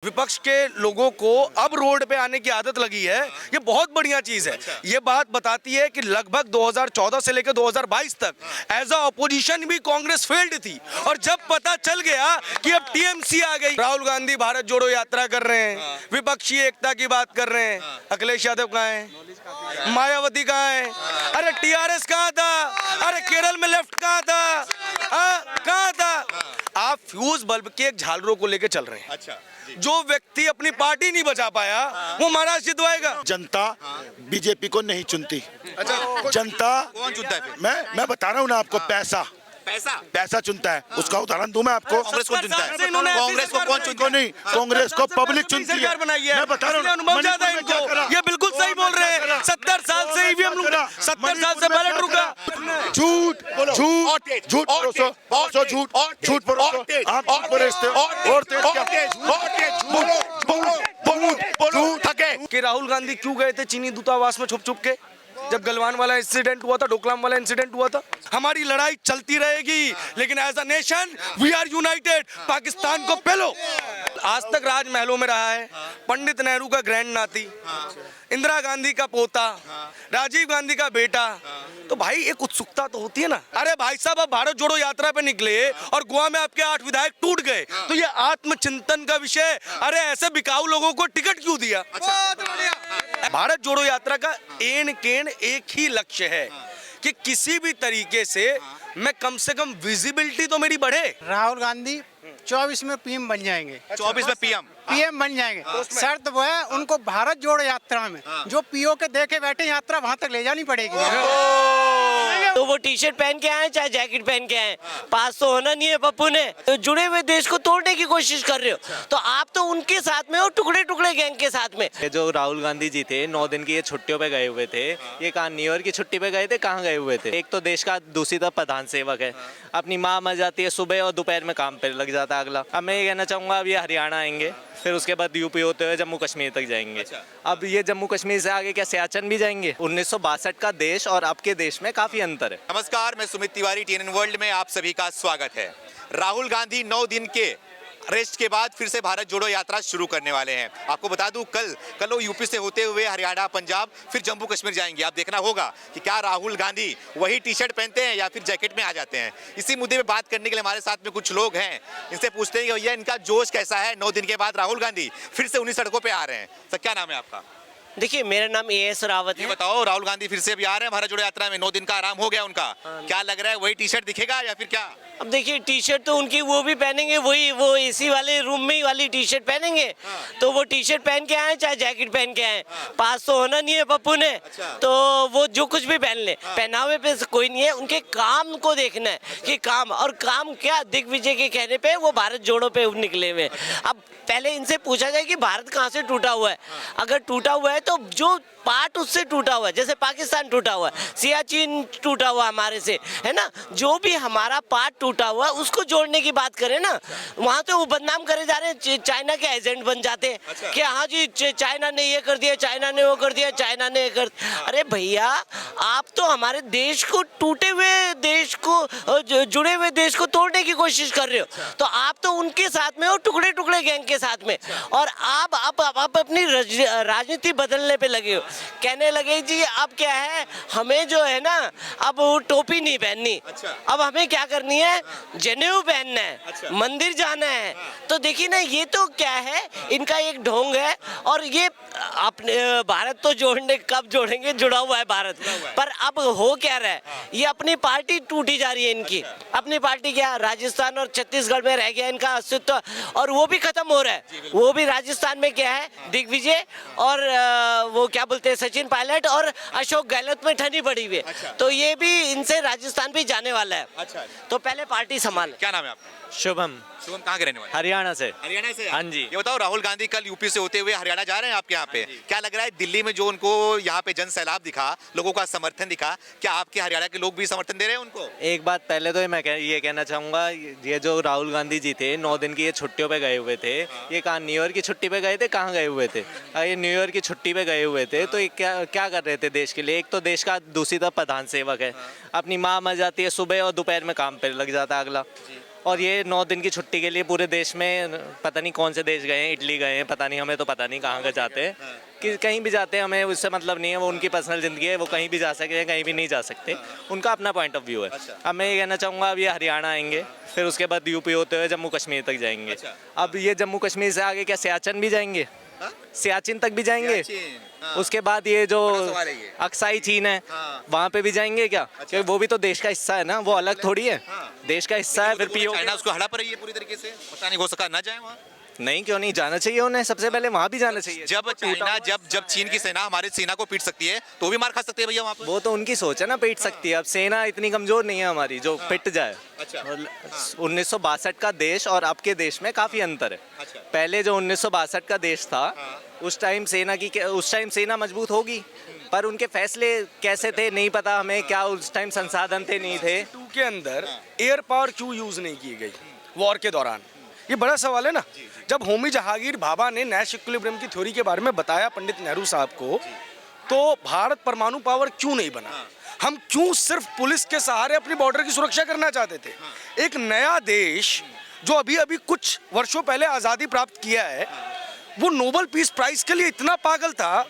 विपक्ष के लोगों को अब रोड पे आने की आदत लगी है, ये बहुत बढ़िया चीज है। ये बात बताती है कि लगभग 2014 से लेकर 2022 तक एज अ ऑपोजिशन भी कांग्रेस फेल्ड थी, और जब पता चल गया कि अब टीएमसी आ गई, राहुल गांधी भारत जोड़ो यात्रा कर रहे हैं, विपक्षी एकता की बात कर रहे हैं, अखिलेश यादव कहाँ है, मायावती कहाँ है, अरे टीआरएस कहाँ था, अरे केरल में लेफ्ट कहाँ था, कहाँ था। आप फ्यूज बल्ब के एक झालरों को लेके चल रहे हैं। अच्छा, जो व्यक्ति अपनी पार्टी नहीं बचा पाया वो महाराज जितवाएगा। जनता बीजेपी को नहीं चुनती। अच्छा, जनता कौन चुनता है फिर? मैं बता रहा हूँ ना आपको, पैसा चुनता है। उसका उदाहरण दूं मैं आपको। कांग्रेस कौन चुनता है? इन्होंने ऐसी कांग्रेस को कौन चुनता को नहीं, कांग्रेस को पब्लिक चुनती है। सरकार बनाई है, मैं बता रहा हूँ, अनुभव ज्यादा है मणिपुर में क्या करा? इनको। ये बिल्कुल सही बोल रहे हैं। 70 साल से ईवीएम रुका, 70 साल से बैलेट रुका। झूठ झूठ झूठ परोसो, झूठ परोसो, आप झूठ परोसते हो। और तेज क्या? कि राहुल गांधी क्यों गए थे चीनी दूतावास में छुप छुप के, जब गलवान वाला इंसिडेंट हुआ था, डोकलाम वाला इंसिडेंट हुआ था। हमारी लड़ाई चलती रहेगी, लेकिन as a nation we are united. Pakistan को पहलो। आज तक राजमहलों में रहा है, पंडित नेहरू का ग्रैंड नाती, इंदिरा गांधी का पोता, राजीव गांधी का बेटा। तो भाई एक उत्सुकता तो होती है ना। अरे भाई साहब, अब भारत जोड़ो यात्रा पे निकले और गोवा में आपके 8 विधायक टूट गए, तो ये आत्मचिंतन का विषय। अरे ऐसे बिकाऊ लोगों को टिकट क्यों दिया? भारत जोड़ो यात्रा का एन केन एक ही लक्ष्य है कि किसी भी तरीके से मैं कम से कम विजिबिलिटी तो मेरी बढ़े। राहुल गांधी 24 में पीएम बन जाएंगे। 24 में पीएम बन जाएंगे। शर्त वो है, उनको भारत जोड़ो यात्रा में जो पीओ के देखे बैठे यात्रा वहां तक ले जानी पड़ेगी। तो वो टी शर्ट पहन के आए चाहे जैकेट पहन के आए, पास तो होना नहीं है पप्पू ने। तो जुड़े हुए देश को तोड़ने की कोशिश कर रहे हो, तो आप तो उनके साथ में हो, टुकड़े टुकड़े गैंग के साथ में। ये जो राहुल गांधी जी थे 9 दिन की ये छुट्टियों पे गए हुए थे, ये कहाँ न्यू ईयर की छुट्टी पे गए थे, कहाँ गए हुए थे? एक तो देश का दूसरी तरफ प्रधान सेवक है, अपनी माँ मर जाती है सुबह और दोपहर में काम पे लग जाता है अगला। अब मैं ये कहना चाहूँगा, अब ये हरियाणा आएंगे, फिर उसके बाद यूपी होते हुए जम्मू कश्मीर तक जाएंगे। अब ये जम्मू कश्मीर से आगे क्या सियाचिन भी जाएंगे? 1962 का देश और अब के देश में काफी अंतर है। नमस्कार, मैं सुमित तिवारी, TNN वर्ल्ड में आप सभी का स्वागत है। राहुल गांधी 9 दिन के अरेस्ट के बाद फिर से भारत जोड़ो यात्रा शुरू करने वाले हैं। आपको बता दूं, कल वो यूपी से होते हुए हरियाणा, पंजाब, फिर जम्मू कश्मीर जाएंगे। आप देखना होगा कि क्या राहुल गांधी वही टी शर्ट पहनते हैं या फिर जैकेट में आ जाते हैं। इसी मुद्दे पे बात करने के लिए हमारे साथ में कुछ लोग हैं, इनसे पूछते हैं कि भैया इनका जोश कैसा है। 9 दिन के बाद राहुल गांधी फिर से उन्हीं सड़कों पर आ रहे हैं। सर, क्या नाम है आपका? देखिए, मेरा नाम AS रावत ये है। बताओ, राहुल गांधी फिर से अभी आ रहे हैं भारत जोड़ो यात्रा में, 9 दिन का आराम हो गया उनका, क्या लग रहा है वही टी शर्ट दिखेगा या फिर क्या? अब देखिए, टी शर्ट तो उनकी वो भी पहनेंगे, वही वो एसी वाले रूम में ही वाली टी शर्ट पहनेंगे। तो वो टी शर्ट पहन के आए चाहे जैकेट पहन के आए, पास तो होना नहीं है पप्पू ने। तो वो जो कुछ भी पहन ले, पहनावे पे कोई नहीं है, उनके काम को देखना है कि काम, और काम क्या, दिग्विजय के कहने पे वो भारत जोड़ो पे निकले हुए। अब पहले इनसे पूछा जाए कि भारत कहाँ से टूटा हुआ है। अगर टूटा हुआ है तो जो पार्ट उससे टूटा हुआ है, जैसे पाकिस्तान टूटा हुआ है, सियाचिन टूटा हुआ हमारे से, है ना, जो भी हमारा पार्ट टूटा हुआ है उसको जोड़ने की बात करें ना। वहाँ तो वो बदनाम करे जा रहे हैं, चाइना के एजेंट बन जाते हैं कि हाँ जी चाइना ने ये कर दिया, चाइना ने वो कर दिया, चाइना ने ये कर। अरे भैया, आप तो हमारे देश को, टूटे हुए देश को, जुड़े हुए देश को तोड़ने की कोशिश कर रहे हो। तो आप तो उनके साथ में हो, टुकड़े टुकड़े गैंग के साथ में, और आप अपनी राजनीति बदलने पे लगे हो। कहने लगे जी अब क्या है, हमें जो है ना अब वो टोपी नहीं पहननी, अब हमें क्या करनी है, जनेऊ पहनना है, मंदिर जाना है। तो देखिए ना, ये तो क्या है, इनका एक ढोंग है। और ये अपने भारत तो जोड़ने कब जोड़ेंगे, जुड़ा हुआ है भारत, पर अब हो क्या रहा है, ये अपनी पार्टी टूटी जा रही है इनकी। अपनी पार्टी क्या, राजस्थान और छत्तीसगढ़ में रह गया इनका अस्तित्व, और वो भी खत्म हो रहा है। वो भी राजस्थान में क्या है, दिग्विजय और वो क्या बोलते हैं, सचिन पायलट और अशोक गहलोत में ठनी पड़ी हुई है। तो ये भी, इनसे राजस्थान भी जाने वाला है। तो पहले पार्टी संभाल। क्या नाम है आपका? शुभम कहाँ के रहने वाले? हरियाणा से। हरियाणा से? हाँ जी। ये बताओ, राहुल गांधी कल यूपी से होते हुए हरियाणा जा रहे हैं आपके यहाँ पे, क्या लग रहा है दिल्ली में जो उनको यहाँ पे जन सैलाब दिखा, लोगों का समर्थन दिखा, क्या आपके हरियाणा के लोग भी समर्थन दे रहे हैं उनको? एक बात पहले तो मैं ये कहना चाहूँगा, ये जो राहुल गांधी जी थे 9 दिन की ये छुट्टियों पे गए हुए थे, ये कहाँ न्यू ईयर की छुट्टी पे गए थे, कहाँ गए हुए थे? ये न्यू ईयर की छुट्टी पे गए हुए थे, तो ये क्या कर रहे थे देश के लिए? एक तो देश का दूसरी तरफ प्रधान सेवक है, अपनी माँ मर जाती है सुबह और दोपहर में काम पे लग जाता है अगला। और ये 9 दिन की छुट्टी के लिए पूरे देश में पता नहीं कौन से देश गए हैं, इटली गए हैं, पता नहीं, हमें तो पता नहीं कहाँ का जाते हैं, कि कहीं भी जाते हैं हमें उससे मतलब नहीं है, वो उनकी पर्सनल ज़िंदगी है, वो कहीं भी जा सकते हैं, कहीं भी नहीं जा सकते, उनका अपना पॉइंट ऑफ व्यू है। अब मैं ये कहना चाहूँगा, अब ये हरियाणा आएंगे, फिर उसके बाद यूपी होते हुए जम्मू कश्मीर तक जाएंगे। अब ये जम्मू कश्मीर से आगे क्या सियाचिन भी जाएंगे? सियाचिन तक भी जाएंगे? उसके बाद ये जो सवाल है ये। अक्साई चीन है, वहाँ पे भी जाएंगे क्या? क्योंकि वो भी तो देश का हिस्सा है ना, वो अलग थोड़ी है, देश का हिस्सा है। फिर पीओ चाइना उसको हड़ा पर रही है पूरी तरीके से, पता नहीं हो सका ना जाए वहाँ। नहीं, क्यों नहीं जाना चाहिए उन्हें? सबसे पहले वहाँ भी जाना चाहिए। जब चाइना जब चीन की सेना हमारे सेना को पीट सकती है तो भी मार खा सकती है भैया वहाँ पर। वो तो उनकी सोच है ना, पीट सकती है। अब सेना इतनी कमजोर नहीं है हमारी जो पिट जाए। अच्छा। 1962 का देश और अब के देश में काफी अंतर है। अच्छा। पहले जो 1962 का देश था, उस टाइम सेना मजबूत होगी, पर उनके फैसले कैसे थे नहीं पता हमें, क्या उस टाइम संसाधन थे नहीं थे। 2 के अंदर एयर पावर क्यों यूज नहीं की गई वॉर के दौरान? ये बड़ा सवाल है ना। जब होमी जहांगीर भाभा ने नैश इक्विलिब्रियम की थ्योरी के बारे में बताया पंडित नेहरू साहब को, तो भारत परमाणु पावर क्यों नहीं बना? हम क्यों सिर्फ पुलिस के सहारे अपनी बॉर्डर की सुरक्षा करना चाहते थे? एक नया देश जो अभी अभी कुछ वर्षों पहले आज़ादी प्राप्त किया है, वो नोबेल पीस प्राइज के लिए इतना पागल था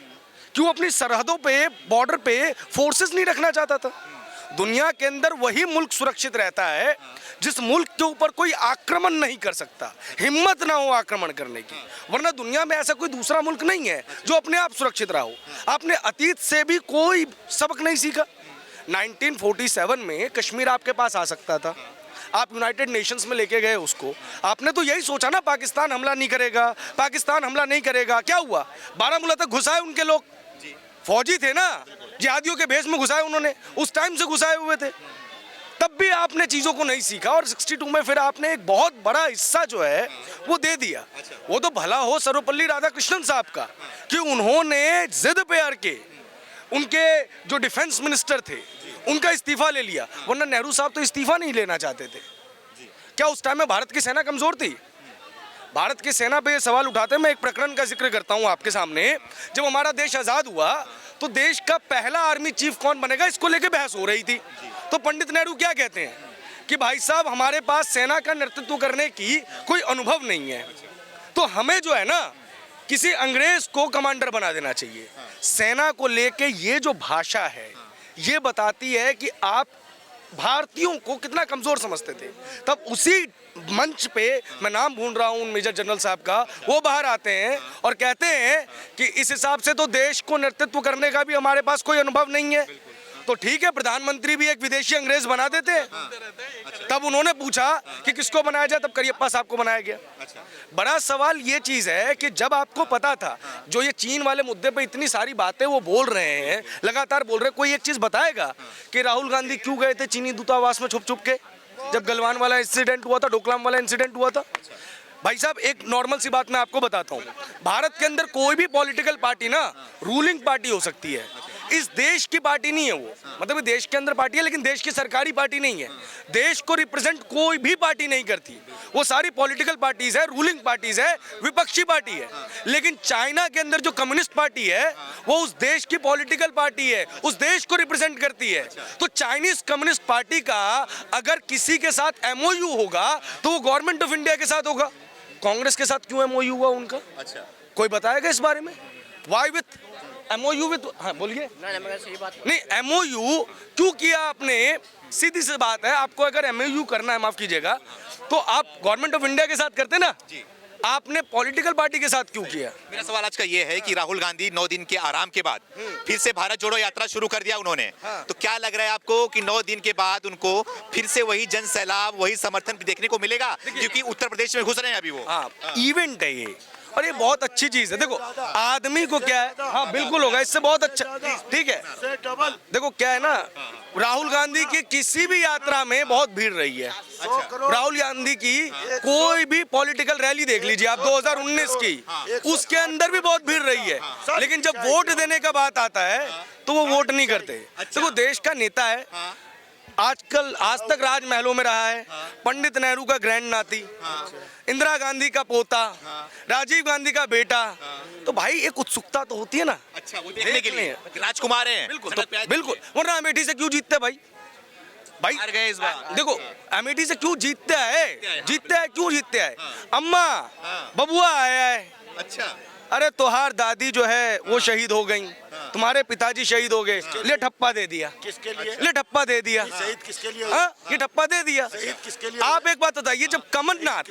कि वो अपनी सरहदों पे, बॉर्डर पे फोर्सेस नहीं रखना चाहता था। दुनिया के अंदर वही मुल्क सुरक्षित रहता है जिस मुल्क के ऊपर कोई आक्रमण नहीं कर सकता, हिम्मत ना हो आक्रमण करने की। वरना दुनिया में ऐसा कोई दूसरा मुल्क नहीं है जो अपने आप सुरक्षित रहा हो। आपने अतीत से भी कोई सबक नहीं सीखा। 1947 में कश्मीर आपके पास आ सकता था, आप यूनाइटेड नेशंस में लेके गए उसको। आपने तो यही सोचा ना पाकिस्तान हमला नहीं करेगा, पाकिस्तान हमला नहीं करेगा। क्या हुआ? बारामूला तक घुसाए उनके लोग, फौजी थे ना, जिहादियों के भेष में घुसाए उन्होंने, उस टाइम से घुसाए हुए थे। तब भी आपने चीज़ों को नहीं सीखा और 62 में फिर आपने एक बहुत बड़ा हिस्सा जो है वो दे दिया। वो तो भला हो सर्वपल्ली राधाकृष्णन साहब का कि उन्होंने जिद पे अड़ के उनके जो डिफेंस मिनिस्टर थे उनका इस्तीफा ले लिया, वरना नेहरू साहब तो इस्तीफा नहीं लेना चाहते थे। क्या उस टाइम में भारत की सेना कमजोर थी? भारत की सेना पे ये सवाल उठाते मैं एक प्रकरण का जिक्र करता हूँ आपके सामने। जब हमारा देश आज़ाद हुआ तो देश का पहला आर्मी चीफ कौन बनेगा, इसको लेके बहस हो रही थी। तो पंडित नेहरू क्या कहते हैं कि भाई साहब हमारे पास सेना का नेतृत्व करने की कोई अनुभव नहीं है, तो हमें जो है ना किसी अंग्रेज को कमांडर बना देना चाहिए। सेना को लेके ये जो भाषा है ये बताती है कि आप भारतीयों को कितना कमजोर समझते थे। तब उसी मंच पे, मैं नाम भूल रहा हूँ मेजर जनरल साहब का, वो बाहर आते हैं और कहते हैं कि इस हिसाब से तो देश को नेतृत्व करने का भी हमारे पास कोई अनुभव नहीं है। तो ठीक है, प्रधानमंत्री भी एक विदेशी अंग्रेज बना देते हैं। तब उन्होंने पूछा कि किसको बनाया जाए, तब करियप्पा साहब को बनाया गया। बड़ा सवाल ये चीज़ है कि जब आपको पता था जो ये चीन वाले मुद्दे पे इतनी सारी बातें वो बोल रहे हैं, लगातार बोल रहे हैं, कोई एक चीज़ बताएगा कि राहुल गांधी क्यों गए थे चीनी दूतावास में छुप छुप के जब गलवान वाला इंसिडेंट हुआ था, डोकलाम वाला इंसिडेंट हुआ था? भाई साहब एक नॉर्मल सी बात मैं आपको बताता हूँ, भारत के अंदर कोई भी पॉलिटिकल पार्टी ना रूलिंग पार्टी हो सकती है, इस देश की पार्टी नहीं है वो। मतलब देश के अंदर पार्टी है लेकिन देश की सरकारी पार्टी नहीं है। देश को रिप्रेजेंट कोई भी पार्टी नहीं करती, वो सारी पॉलिटिकल पार्टीज है, रूलिंग पार्टीज है, विपक्षी पार्टी है। लेकिन चाइना के अंदर जो कम्युनिस्ट पार्टी है वो उस देश की पॉलिटिकल पार्टी है, उस देश को रिप्रेजेंट करती है। तो चाइनीज कम्युनिस्ट पार्टी का अगर किसी के साथ MOU होगा तो वो गवर्नमेंट ऑफ इंडिया के साथ होगा। कांग्रेस के साथ क्यों MOU हुआ उनका? अच्छा, कोई बताएगा इस बारे में? वाई विथ MOU विथ, हाँ बोलिए। नहीं, MOU क्यों किया आपने? सीधी सी बात है, आपको अगर MOU करना है, माफ कीजिएगा, तो आप गवर्नमेंट ऑफ इंडिया के साथ करते ना, आपने पॉलिटिकल पार्टी के साथ क्यों किया? मेरा सवाल आज का ये है कि राहुल गांधी 9 दिन के आराम के बाद फिर से भारत जोड़ो यात्रा शुरू कर दिया उन्होंने। तो क्या लग रहा है आपको कि 9 दिन के बाद उनको फिर से वही जन सैलाब, वही समर्थन देखने को मिलेगा? क्योंकि उत्तर प्रदेश में घुस रहे हैं अभी वो। हाँ, इवेंट है ये और ये बहुत अच्छी चीज है। देखो आदमी को क्या है, हाँ बिल्कुल होगा, इससे बहुत अच्छा, ठीक है। देखो क्या है ना, राहुल गांधी की किसी भी यात्रा में बहुत भीड़ रही है। राहुल गांधी की कोई भी पॉलिटिकल रैली देख लीजिए आप 2019 की, उसके अंदर भी बहुत भीड़ रही है। लेकिन जब वोट देने का बात आता है तो वो वोट नहीं करते। देखो देश का नेता है, आजकल आज तक राजमहलों में रहा है, पंडित नेहरू का ग्रैंड नाती, इंदिरा गांधी का पोता, राजीव गांधी का बेटा, तो भाई एक उत्सुकता तो होती है ना। अच्छा, वो देखने के लिए राजकुमार हैं। बिल्कुल, तो बिल्कुल, वरना अमेठी से क्यों जीतते भाई? भाई हार गए इस बार। देखो अमेठी से क्यों जीतते हैं क्यों जीतते हैं? अम्मा बबुआ आया है, अच्छा अरे तोहार दादी जो है वो शहीद हो गई, तुम्हारे पिताजी शहीद हो गए, ले ठप्पा दे दिया। किसके लिए? ले ठप्पा दे दिया। शहीद किसके लिए? हाँ, ये ठप्पा दे दिया। शहीद किसके लिए? आप एक बात बताइए, जब कमलनाथ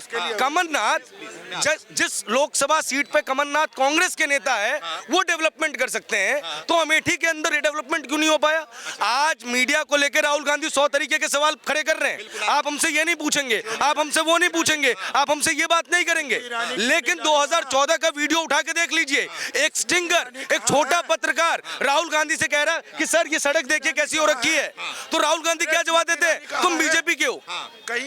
जिस लोकसभा सीट पे कमलनाथ कांग्रेस के नेता है वो डेवलपमेंट कर सकते हैं, तो अमेठी के अंदर ये डेवलपमेंट क्यों नहीं हो पाया? आज मीडिया को लेकर राहुल गांधी 100 तरीके के सवाल खड़े कर रहे हैं। आप हमसे ये नहीं पूछेंगे, आप हमसे वो नहीं पूछेंगे, आप हमसे ये बात नहीं करेंगे, लेकिन 2014 का वीडियो उठा के देख लीजिए। एक स्टिंगर, एक छोटा पत्रकार राहुल गांधी से कह रहा है कि सर ये सड़क देखिए कैसी हो रखी है, तो राहुल गांधी क्या जवाब देते हैं? तुम बीजेपी के हो।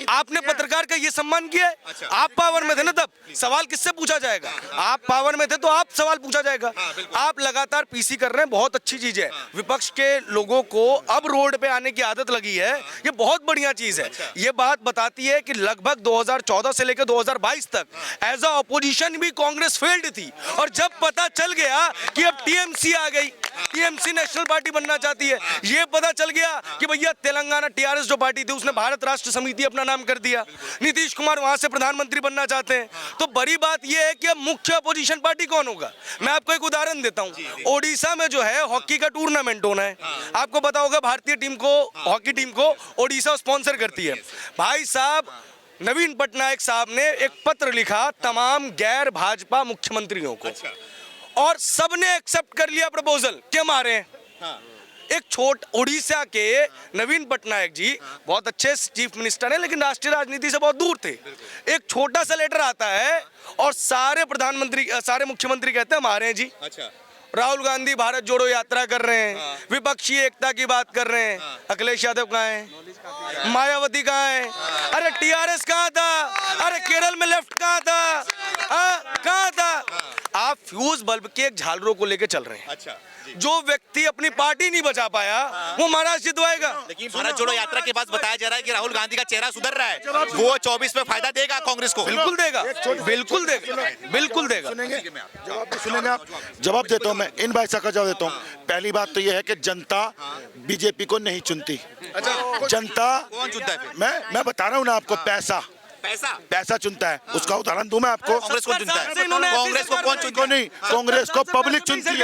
आपने पत्रकार का ये सम्मान किया है? आप पावर में थे ना, तब सवाल किससे पूछा जाएगा? आप पावर में थे तो आप सवाल पूछा जाएगा। आप लगातार पीसी कर रहे हैं, बहुत अच्छी चीज है। विपक्ष के लोगों को अब रोड पे आने की आदत लगी है, ये बहुत बढ़िया चीज है। ये बात बताती है कि लगभग 2014 से लेकर 2022 तक एज अ ऑपोजिशन भी कांग्रेस फेल्ड थी, और जब पता चल गया कि अब टीएमसी आ गई, टीएमसी नेशनल पार्टी बनना चाहती है, ये पता चल गया कि भैया तेलंगाना टीआरएस जो पार्टी थी उसने भारत राष्ट्र समिति अपना नाम कर दिया, नीतीश कुमार वहां से प्रधानमंत्री बनना चाहते हैं, तो बड़ी बात यह है कि अब मुख्य अपोजिशन पार्टी कौन होगा? मैं आपको एक उदाहरण देता हूं। ओडिशा में जो है हॉकी का टूर्नामेंट होना है, आपको पता होगा भारतीय टीम को, हॉकी टीम को ओडिशा स्पॉन्सर करती है। भाई साहब नवीन पटनायक साहब ने एक पत्र लिखा तमाम गैर भाजपा मुख्यमंत्रियों को, और सबने एक्सेप्ट कर लिया प्रपोजल कि हम आ रहे हैं। एक उड़ीसा के नवीन पटनायक जी बहुत अच्छे चीफ मिनिस्टर हैं, लेकिन राष्ट्रीय राजनीति से बहुत दूर थे। एक छोटा सा लेटर आता है और सारे मुख्यमंत्री कहते हैं हम आ रहे हैं जी। अच्छा राहुल गांधी भारत जोड़ो यात्रा कर रहे हैं, विपक्षी एकता की बात कर रहे हैं। अखिलेश यादव कहाँ है? मायावती कहाँ है? अरे टीआरएस कहाँ था? अरे केरल में लेफ्ट कहाँ था? कहाँ था? आप फ्यूज बल्ब के एक झालरों को लेके चल रहे हैं। अच्छा जो व्यक्ति अपनी पार्टी नहीं बचा पाया वो महाराष्ट्र जितवाएगा। लेकिन भारत जोड़ो यात्रा के बाद बताया जा रहा है कि राहुल गांधी का चेहरा सुधर रहा है, वो 24 में फायदा देगा कांग्रेस को। बिल्कुल देगा, बिल्कुल देगा, बिल्कुल देगा। सुनेंगे आप? जवाब देता हूँ मैं, इन भाई साहब का जवाब देता हूँ। पहली बात तो यह है कि जनता बीजेपी को नहीं चुनती। जनता कौन चुनता है फिर? मैं बता रहा हूँ ना आपको, पैसा चुनता है। उसका उदाहरण दूं मैं आपको। कांग्रेस को चुनता है, कांग्रेस को कौन चुनता है? नहीं, कांग्रेस को पब्लिक चुनती है।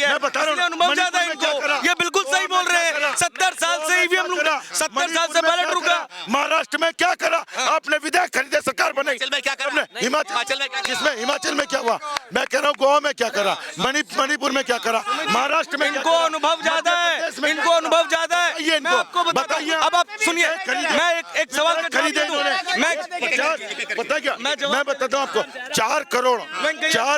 मैं बता रहा हूँ, अनुभव ज्यादा है इनको। ये बिल्कुल सही बोल रहे हैं। 70 साल से ईवीएम 70 साल से बैलेट रुका। महाराष्ट्र में क्या करा आपने? विधेयक खरीदे, सरकार बनाई। हिमाचल में क्या करा? हिमाचल में किसमें? हिमाचल में क्या हुआ? मैं कह रहा हूँ गोवा में क्या करा, मणिपुर में क्या करा, महाराष्ट्र में इनको अनुभव ज्यादा है, इनको अनुभव ज्यादा है। ये मैं आपको बताइए, अब आप सुनिए, मैं एक सवाल का खरीदे जवाब मैं पता क्या मैं बताता हूँ आपको, 4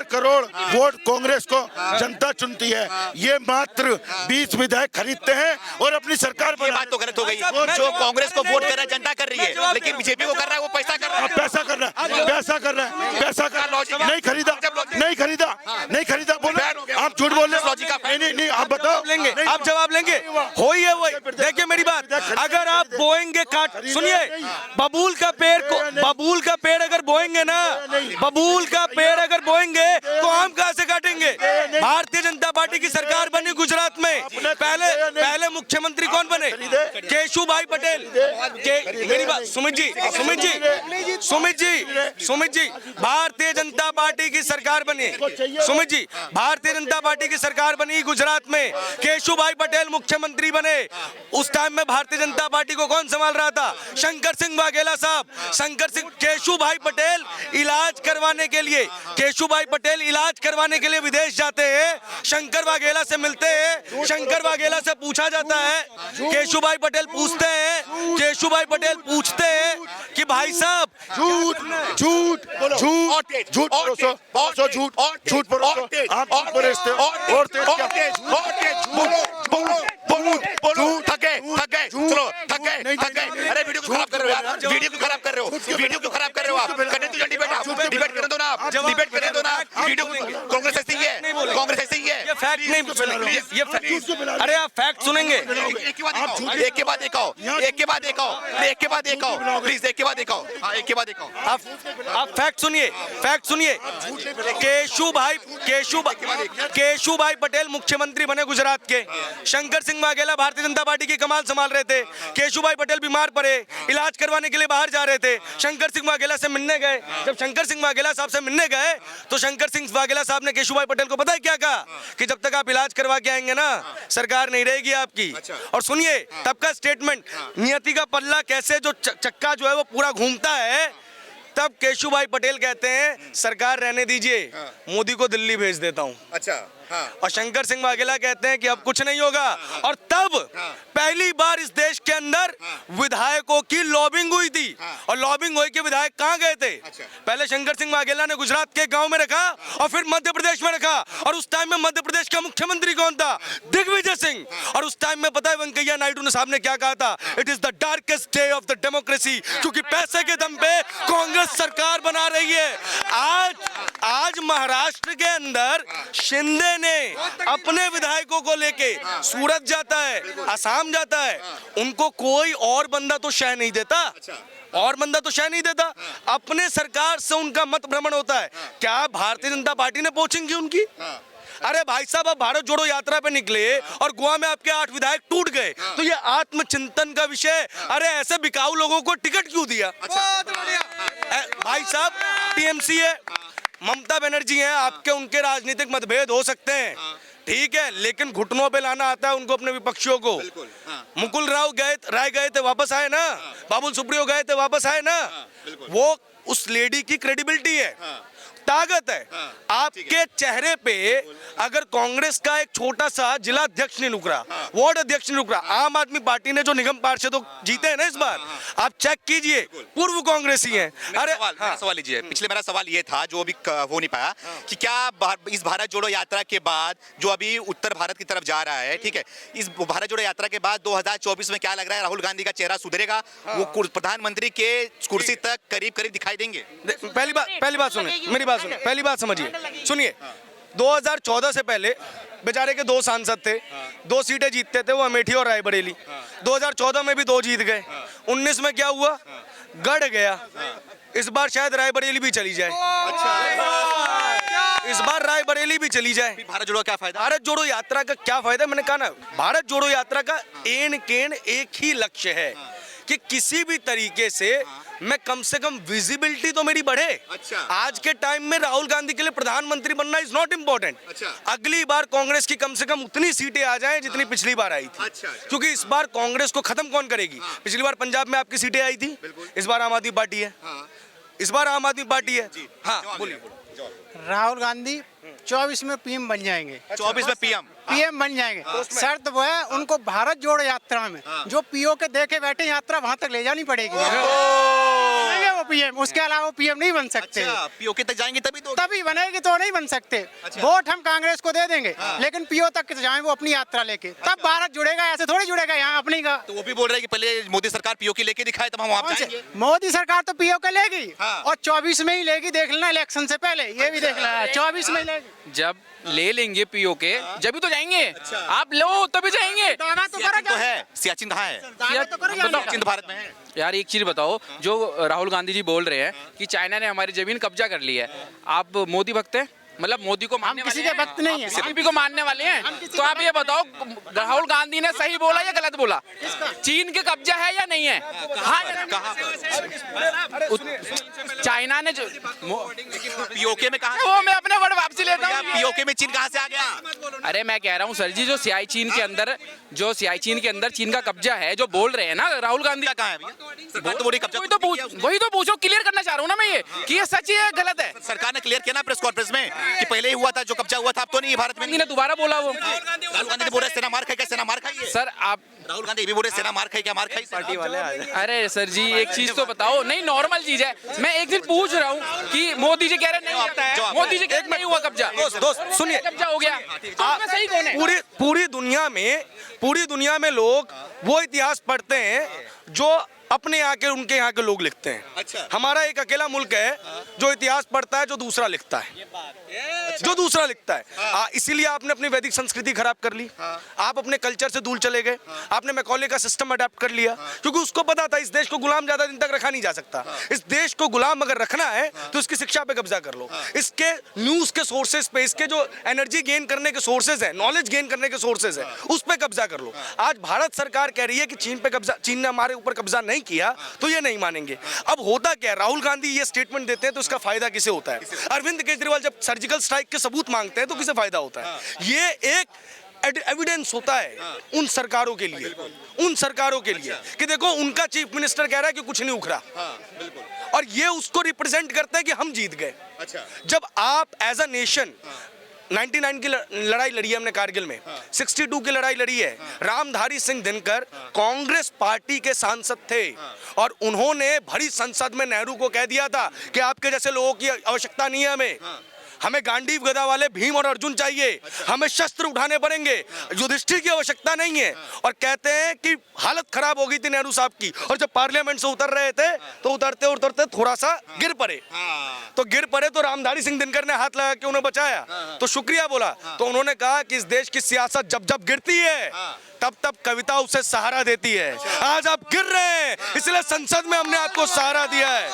करोड़ वोट कांग्रेस को जनता चुनती है। ये मात्र 20 विधायक खरीदते हैं और अपनी सरकार ये बात तो गलत हो गई। जो कांग्रेस को वोट कर रहा है जनता कर रही है, लेकिन बीजेपी को कर रहा है वो पैसा कर रहा है। पैसा कर रहा है। नहीं खरीदा बोलो आप, झूठ बोल रहे हैं। नहीं आप बताओ, लेंगे, आप जवाब लेंगे। हो ही है वही। देखिए मेरी बात, अगर आप बोइंग सुनिए, बबूल का पेड़ अगर बोएंगे ना, बबूल का पेड़ अगर बोएंगे तो आम कहां से काटेंगे? भारतीय जनता पार्टी की सरकार बनी गुजरात में, पहले मुख्यमंत्री कौन बने? केशु भाई पटेल। मेरी बात सुमित जी, भारतीय जनता पार्टी की सरकार बनी, सुमित जी, भारतीय जनता पार्टी की सरकार बनी गुजरात में, केशु भाई पटेल मुख्यमंत्री बने। उस टाइम में भारतीय जनता पार्टी को कौन संभाल रहा था? शंकर सिंह वाघेला साहब। केशु भाई पटेल इलाज करवाने के लिए विदेश जाते हैं, शंकर वाघेला से मिलते हैं, शंकर वाघेला से पूछा जाता है, केशु भाई पटेल पूछते हैं कि भाई साहब झूठ परोसो आप परोसते हो और थक गए अरे वीडियो क्यों खराब कर रहे हो यार? वीडियो क्यों खराब कर रहे हो आप? करने दो डिबेट करने दो ना आप, डिबेट करने दो ना आप। वीडियो कांग्रेस ऐसी ही है, ये फैक्ट नहीं, ये फैक्ट। अरे आप फैक्ट सुनेंगे, एक के बाद एक आओ, प्लीज एक के बाद एक आओ। आप फैक्ट सुनिए। केशुभाई पटेल मुख्यमंत्री बने गुजरात के। शंकर सिंह वाघेला भारतीय जनता पार्टी की कमान संभाल रहे थे। केशुभाई पटेल बीमार पड़े, इलाज करवाने के लिए बाहर जा रहे थे। शंकर सिंह वाघेला से मिलने गए। जब शंकर सिंह वाघेला साहब से मिलने गए तो शंकर सिंह वाघेला साहब ने केशुभाई पटेल को पता है क्या कहा कि जब तक आप इलाज करवा के आएंगे ना, सरकार नहीं रहेगी आपकी। और सुनिए तब का स्टेटमेंट, नियति का पल्ला कैसे जो चक्का जो है वो पूरा घूमता है। तब केशुभाई पटेल कहते हैं सरकार रहने दीजिए, मोदी को दिल्ली भेज देता हूं। अच्छा, हाँ। और शंकर सिंह वाघेला कहते हैं कि अब कुछ नहीं होगा। और तब पहली बार इस देश के अंदर विधायकों की लॉबिंग हुई थी। और लॉबिंग हुई कि विधायक कहां गए थे? पहले शंकर सिंह वाघेला ने गुजरात के गांव में रखा और फिर मध्य प्रदेश में रखा। और उस टाइम में मध्य प्रदेश का मुख्यमंत्री कौन था? दिग्विजय सिंह। और उस टाइम में पता है वेंकैया नायडू साहब ने क्या कहा था? It is the darkest day of the democracy, क्योंकि पैसे के दम पे कांग्रेस सरकार बना रही है। आज महाराष्ट्र के अंदर शिंदे ने अपने विधायकों को लेके सूरत जाता है, असम जाता है, उनको कोई और बंदा तो शह नहीं देता। और बंदा तो शह नहीं देता, अपने सरकार से उनका मत भ्रमण होता है। क्या भारतीय जनता पार्टी ने पोचिंग की उनकी? अरे भाई साहब, अब भारत जोड़ो यात्रा पे निकले और गोवा में आपके 8 विधायक टूट गए, तो ये आत्मचिंतन का विषय। अरे ऐसे बिकाऊ लोगों को टिकट क्यों दिया? भाई साहब, टीएमसी है, ममता बनर्जी हैं, आपके उनके राजनीतिक मतभेद हो सकते हैं, ठीक है, लेकिन घुटनों पे लाना आता है उनको अपने विपक्षियों को। मुकुल राय गए थे, वापस आए ना। बाबुल सुप्रियो गए थे, वापस आए ना। वो उस लेडी की क्रेडिबिलिटी है, ताकत है। आपके चेहरे पे अगर कांग्रेस का एक छोटा सा जिला अध्यक्ष नहीं रुक रहा, वार्ड अध्यक्ष नहीं रुक रहा, आम आदमी पार्टी ने जो निगम पार्षदों जीते हैं ना इस बार, आप चेक कीजिए, पूर्व कांग्रेसी हैं। अरे सवाल लीजिए, पिछले मेरा सवाल ये था जो अभी हो नहीं पाया कि क्या इस भारत जोड़ो यात्रा के बाद जो अभी उत्तर भारत की तरफ जा रहा है, ठीक है, इस भारत जोड़ो यात्रा के बाद 2024 में क्या लग रहा है, राहुल गांधी का चेहरा सुधरेगा? वो प्रधानमंत्री के कुर्सी तक करीब करीब दिखाई देंगे? पहली बात सुनिए, मेरी बात सुनिए, पहली बात समझिए, सुनिए। 2014 से पहले बेचारे के 2 सांसद थे, 2 सीटें जीतते थे, वो अमेठी और रायबरेली। 2014 में भी 2 जीत गए। 19 में क्या हुआ? गढ़ गया। इस बार शायद रायबरेली भी चली जाए। इस बार रायबरेली भी चली जाए। भारत जोड़ो क्या फायदा? भारत जोड़ो यात्रा का क्या फायदा? मैंने कहा ना, भारत जोड़ो यात्रा का एन केन एक ही लक्ष्य है कि किसी भी तरीके से मैं कम से कम विजिबिलिटी तो मेरी बढ़े। अच्छा। आज के टाइम में राहुल गांधी के लिए प्रधानमंत्री बनना इज नॉट इम्पोर्टेंट। अच्छा। अगली बार कांग्रेस की कम से कम उतनी सीटें आ जाएं जितनी पिछली बार आई थी। अच्छा। क्योंकि इस बार कांग्रेस को खत्म कौन करेगी? पिछली बार पंजाब में आपकी सीटें आई थी, इस बार आम आदमी पार्टी है। इस बार आम आदमी पार्टी है। हाँ बोलिए। राहुल गांधी 24 में पीएम बन जाएंगे। 24 में पीएम बन जाएंगे। शर्त वो है उनको भारत जोड़ो यात्रा में जो पीओ के देखे बैठे यात्रा वहां तक ले जानी पड़ेगी। वो पीएम, उसके अलावा वो पीएम नहीं बन सकते। पीओके तक जाएंगे तभी बनेगी, तो नहीं बन सकते। वोट हम कांग्रेस को दे देंगे, लेकिन पीओ तक जाए वो अपनी यात्रा लेके, तब भारत जुड़ेगा। ऐसे थोड़ी जुड़ेगा यहाँ अपनी का। तो वो भी बोल रहे हैं कि पहले मोदी सरकार पीओ की लेके दिखाए तब हम वहाँ जाएंगे। मोदी सरकार तो पीओ के लेगी और 24 में ही लेगी, देख लेना इलेक्शन से पहले, ये भी देख लेना 24 में लेगी। जब ले लेंगे पीओ के जब भी तो जाएंगे। आप लो तभी जाएंगे। तो है सियाचिन कहाँ है? सियाचिन भारत में है। यार एक चीज बताओ, जो राहुल गांधी जी बोल रहे हैं कि चाइना ने हमारी जमीन कब्जा कर ली है, आप मोदी भक्त हैं? मतलब मोदी को मानने किसी के भक्त नहीं है, बीजेपी को मानने वाले हैं। तो आप ये बताओ राहुल गांधी ने सही बोला या गलत बोला? चीन के कब्जा है या नहीं है? चाइना ने जो पीओके में कहा, वो मैं अपने वर्ड वापसी लेता हूँ। पीओके में चीन कहाँ से आ गया? अरे मैं कह रहा हूँ सर जी, जो सियाचिन के अंदर चीन का कब्जा है, जो बोल रहे हैं ना राहुल गांधी, कहाँ है भैया? वही तो पूछो, क्लियर करना चाह रहा हूँ ना मैं, ये कि ये सच है गलत है। सरकार ने क्लियर किया ना प्रेस कॉन्फ्रेंस में कि पहले ही हुआ था, जो कब्जा हुआ था अब तो नहीं भारत में। ने दोबारा बोला वो। राहुल गांधी ने बोला सेना मार खाई, क्या सेना मार खाई है? सर आप राहुल गांधी भी बोले सेना मार खाई, क्या मार खाई? पार्टी वाले अरे सर जी एक चीज तो बताओ, नहीं नॉर्मल चीज है। मैं एक दिन पूछ रहा हूँ कि मोदी जी कह रहे नहीं होता है, मोदी जी नहीं हुआ कब्जा। दोस्त सुनिए, कब्जा हो गया, तो सही कौन है? पूरी दुनिया में लोग वो इतिहास पढ़ते हैं जो अपने यहाँ के उनके यहाँ के लोग लिखते हैं। अच्छा। हमारा एक अकेला मुल्क है जो इतिहास पढ़ता है, जो दूसरा लिखता है, जो दूसरा लिखता है। इसीलिए आपने अपनी वैदिक संस्कृति खराब कर ली, आप अपने कल्चर से दूर चले गए, आपने मैकॉले का सिस्टम अडेप्ट कर लिया, क्योंकि उसको पता था इस देश को गुलाम ज्यादा दिन तक रखा नहीं जा सकता। इस देश को गुलाम अगर रखना है तो इसकी शिक्षा पे कब्जा कर लो, इसके न्यूज के सोर्सेज पे, इसके जो एनर्जी गेन करने के सोर्सेज है, नॉलेज गेन करने के सोर्सेज है, उस पे कब्जा कर लो। आज भारत सरकार कह रही है कि चीन पे कब्जा, चीन ने हमारे ऊपर कब्जा नहीं किया तो ये नहीं मानेंगे। अब होता क्या है, राहुल गांधी ये स्टेटमेंट देते हैं तो इसका फायदा किसे होता है? अरविंद केजरीवाल जब सर्जिकल स्ट्राइक के सबूत मांगते हैं तो किसे फायदा होता है? ये एक एविडेंस होता है उन सरकारों के लिए, उन सरकारों के लिए कि देखो उनका चीफ मिनिस्टर कह रहा है कि कुछ नहीं उखड़ा, और ये उसको रिप्रेजेंट करते हैं कि हम जीत गए। जब आप एज अ नेशन 99 की लड़ाई लड़ी है हमने कारगिल में, 62 की लड़ाई लड़ी है। रामधारी सिंह दिनकर कांग्रेस पार्टी के सांसद थे और उन्होंने भरी संसद में नेहरू को कह दिया था कि आपके जैसे लोगों की आवश्यकता नहीं है, हमें गांडीव गदा वाले भीम और अर्जुन चाहिए, हमें शस्त्र उठाने पड़ेंगे, युधिष्ठिर की आवश्यकता नहीं है। और कहते हैं कि हालत खराब हो गई थी नेहरू साहब की, और जब पार्लियामेंट से उतर रहे थे तो उतरते उतरते थोड़ा सा गिर पड़े, तो रामधारी सिंह दिनकर ने हाथ लगा के उन्हें बचाया, तो शुक्रिया बोला। तो उन्होंने कहा कि इस देश की सियासत जब जब गिरती है तब तब कविता उसे सहारा देती है। आज आप गिर रहे हैं, इसलिए संसद में हमने आपको सहारा दिया है।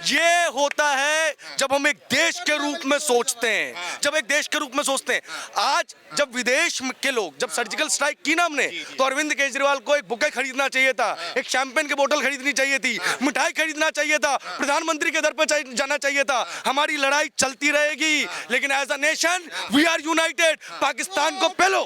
ये होता है जब हम एक देश के रूप में सोचते हैं, जब एक देश के रूप में सोचते हैं। आज जब विदेश के लोग, जब सर्जिकल स्ट्राइक की ना हमने, तो अरविंद केजरीवाल को एक बुके खरीदना चाहिए था, एक शैंपेन की बोतल खरीदनी चाहिए थी, मिठाई खरीदना चाहिए था, प्रधानमंत्री के दर पर जाना चाहिए था। हमारी लड़ाई चलती रहेगी, लेकिन as a nation we are united. Pakistan को पेलो।